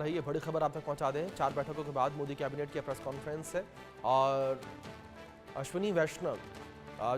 रही है, बड़ी खबर आप तक पहुंचा दें। 4 बैठकों के बाद मोदी कैबिनेट की प्रेस कॉन्फ्रेंस है और अश्विनी वैष्णव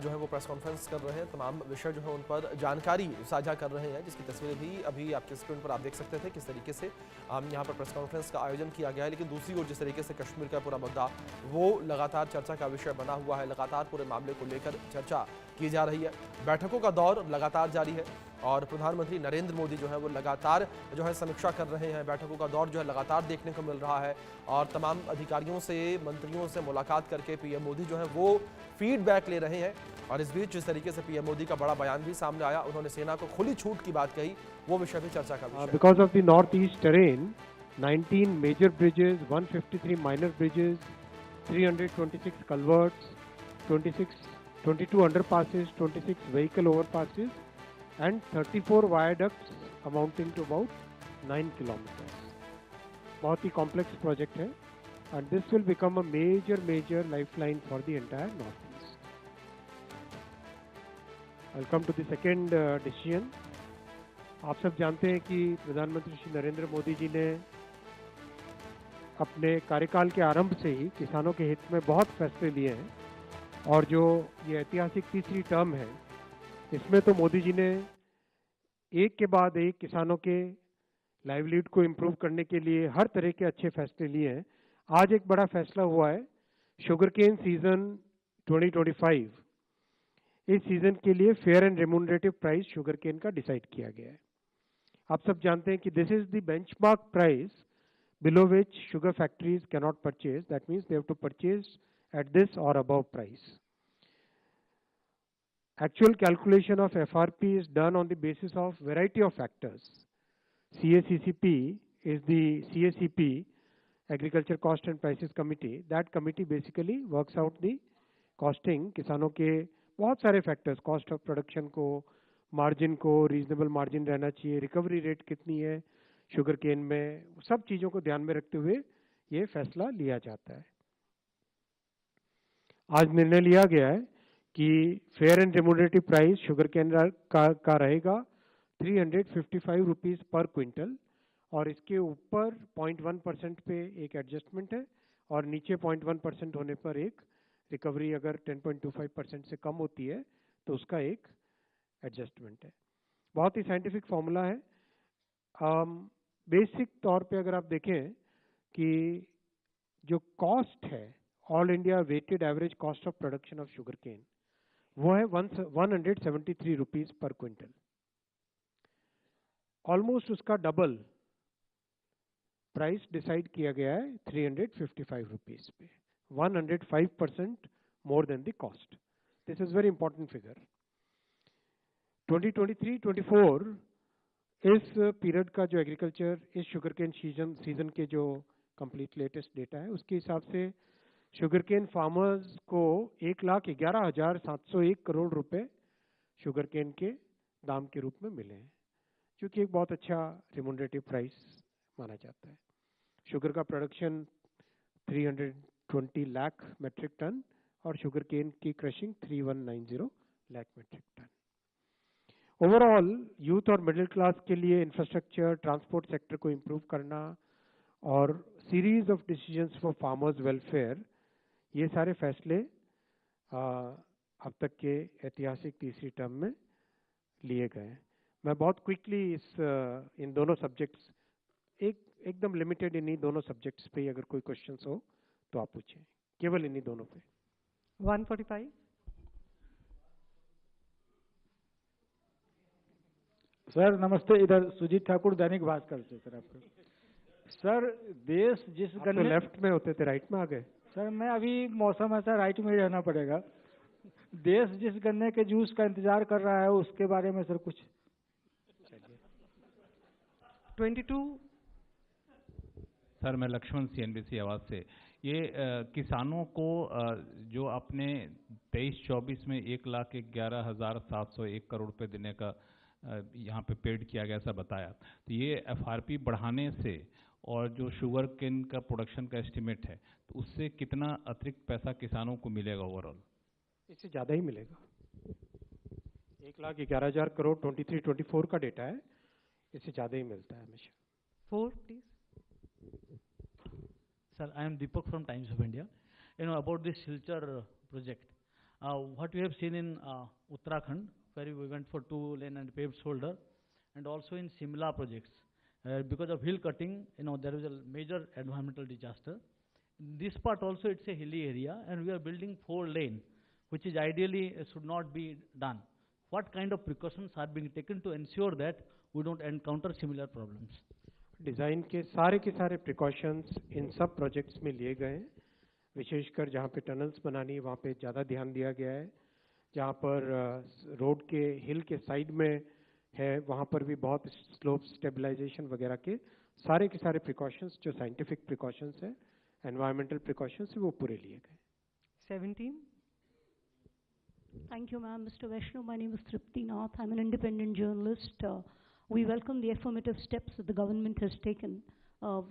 जो है वो प्रेस कॉन्फ्रेंस कर रहे हैं। तमाम विषय जो है उन पर जानकारी साझा कर रहे हैं, जिसकी तस्वीरें भी अभी आपके स्क्रीन पर आप देख सकते थे किस तरीके से यहाँ पर प्रेस कॉन्फ्रेंस का आयोजन किया गया है। लेकिन दूसरी ओर जिस तरीके से कश्मीर का पूरा मुद्दा वो लगातार चर्चा का विषय बना हुआ है, लगातार पूरे मामले को लेकर चर्चा की जा रही है। बैठकों का दौर लगातार जारी है और प्रधानमंत्री नरेंद्र मोदी जो है वो लगातार जो है समीक्षा कर रहे हैं। बैठकों का दौर जो है लगातार देखने को मिल रहा है और तमाम अधिकारियों से, मंत्रियों से मुलाकात करके पीएम मोदी जो है वो फीडबैक ले रहे हैं। और इस बीच जिस तरीके से पीएम मोदी का बड़ा बयान भी सामने आया, उन्होंने सेना को खुली छूट की बात कही, वो विषय भी चर्चा का विषय। Because of the north east terrain, 19 major bridges, 153 minor bridges, 326 culverts, 22 underpasses, 26 vehicle overpasses, and 34 viaducts amounting to about 9 kilometers. बहुत ही complex project है, and this will become a major lifeline for the entire northeast. I'll come to the second decision. आप सब जानते हैं कि प्रधानमंत्री श्री नरेंद्र मोदी जी ने अपने कार्यकाल के आरंभ से ही किसानों के हित में बहुत फैसले लिए हैं और जो ये ऐतिहासिक तीसरी टर्म है, इसमें तो मोदी जी ने एक के बाद एक किसानों के लाइवलीहुड को इम्प्रूव करने के लिए हर तरह के अच्छे फैसले लिए हैं। आज एक बड़ा फैसला हुआ है, शुगर केन सीजन 2025, इस सीजन के लिए fair and remunerative price sugar cane का डिसाइड किया गया है। आप सब जानते हैं कि this is the benchmark price below which sugar factories cannot purchase. That means they have to purchase at this or above price. Actual calculation of FRP is done on the basis of variety of factors. CACCP is the CACP, Agriculture Cost and Prices Committee. That committee basically works out the costing किसानों के बहुत सारे factors, cost of production को, margin को, reasonable margin रहना चाहिए, recovery rate कितनी है शुगर केन में, सब चीजों को ध्यान में रखते हुए ये फैसला लिया जाता है। आज निर्णय लिया गया है कि fair and remunerative price sugar cane का रहेगा 355 रुपीज पर क्विंटल और इसके ऊपर 0.1% पे एक एडजस्टमेंट है और नीचे 0.1% होने पर एक रिकवरी, अगर 10.25% से कम होती है तो उसका एक एडजस्टमेंट है। बहुत ही साइंटिफिक फॉर्मूला है। बेसिक तौर पे अगर आप देखें कि जो कॉस्ट है, all India weighted average cost of production of sugar cane, वो है 173 रुपीज पर क्विंटल। ऑलमोस्ट उसका डबल प्राइस डिसाइड किया गया है 355 रुपीज पे, 105% more than the cost. This is very important figure. 2023-24 इस पीरियड का जो एग्रीकल्चर, इस शुगर केन सीजन के जो कंप्लीट लेटेस्ट डेटा है, उसके हिसाब से शुगर केन फार्मर्स को 1,11,701 करोड़ रुपए शुगर केन के दाम के रूप में मिले हैं, जो कि एक बहुत अच्छा रिम्यूनरेटिव प्राइस माना जाता है। शुगर का प्रोडक्शन 320 लाख मेट्रिक टन और शुगर केन की crushing 3190 lakh metric ton. Overall youth और मिडिल क्लास के लिए इंफ्रास्ट्रक्चर, ट्रांसपोर्ट सेक्टर को इम्प्रूव करना और series of decisions for farmers welfare, ये सारे फैसले अब तक के ऐतिहासिक तीसरी टर्म में लिए गए हैं। मैं बहुत क्विकली इन दोनों सब्जेक्ट्स, एकदम लिमिटेड इन्हीं दोनों सब्जेक्ट्स पे अगर कोई क्वेश्चंस हो तो आप पूछें, केवल इन्हीं दोनों पे। 145। सर नमस्ते, इधर सुजीत ठाकुर दैनिक भास्कर से। सर आपको सर, देश जिस गन्ने तो लेफ्ट में होते थे, राइट में आ गए। सर मैं अभी मौसम ऐसा, राइट में ही रहना पड़ेगा। देश जिस गन्ने के जूस का इंतजार कर रहा है उसके बारे में सर कुछ। 22। सर मैं लक्ष्मण, CNBC आवाज से। ये किसानों को जो अपने 23-24 में 1,11,701 करोड़ रुपए देने का यहाँ पे पेड किया गया, ऐसा बताया। तो ये FRP बढ़ाने से और जो शुगर केन का प्रोडक्शन का एस्टिमेट है, तो उससे कितना अतिरिक्त पैसा किसानों को मिलेगा ओवरऑल? इससे ज़्यादा ही मिलेगा। 1,11,000 करोड़ 23-24 का डेटा है, इससे ज़्यादा ही मिलता है हमेशा। 4 please. Sir, I am Deepak from Times of India. You know, about this Silchar project. What we have seen in Uttarakhand, where we went for 2-lane and paved shoulder, and also in Simla projects. Because of hill cutting, you know, there is a major environmental disaster. This part also, it's a hilly area, and we are building 4-lane, which is ideally should not be done. What kind of precautions are being taken to ensure that we don't encounter similar problems? Design के सारे precautions इन सब projects में लिए गए हैं, विशेषकर जहाँ पे टनल्स बनानी है वहाँ पे ज़्यादा ध्यान दिया गया है, जहाँ पर रोड के हिल के साइड में है वहाँ पर भी बहुत स्लोप स्टेबलाइजेशन वगैरह के सारे प्रिकॉशंस जो साइंटिफिक प्रिकॉशंस है, एनवायरमेंटल प्रिकॉशंस है, वो पूरे लिए गए. 17. Thank you, ma'am. Mr. Vaishnav, my name is Tripti Nath. I'm an independent journalist. We welcome the affirmative steps that the government has taken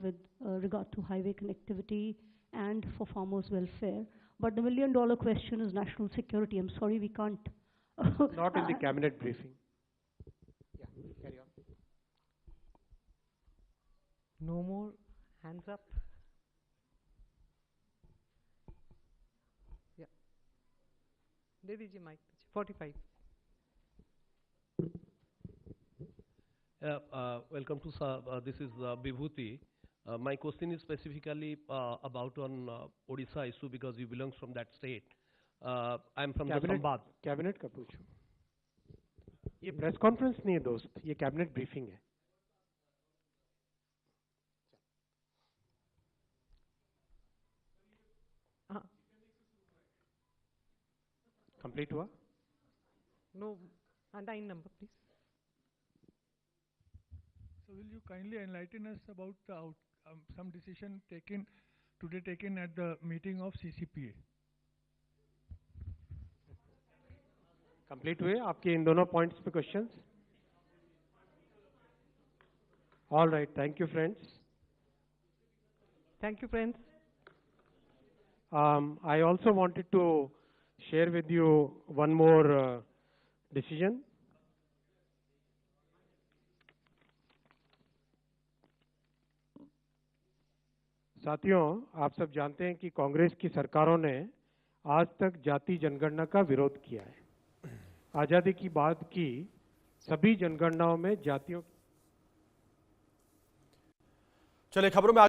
with regard to highway connectivity and for farmers' welfare. But the million-dollar question is national security. I'm sorry, we can't. Not in the cabinet briefing. Yeah, carry on. No more hands up. Yeah. दे दीजिए mic. 45. Welcome to this is Vibhuti. My question is specifically about on Odisha issue because you belong from that state. I am from the Sambad. Cabinet का पूछो. ये press conference नहीं है दोस्त, ये cabinet briefing है. Complete हुआ? No. 9 number, please. So will you kindly enlighten us about the some decision taken at the meeting of CCPA? Complete हुए आपके इन दोनों पॉइंट्स पे questions? All right, thank you friends. Thank you, friends. I also wanted to share with you one more decision. साथियों, आप सब जानते हैं कि कांग्रेस की सरकारों ने आज तक जाति जनगणना का विरोध किया है. आजादी की बाद की सभी जनगणनाओं में जातियों चलिए खबरों में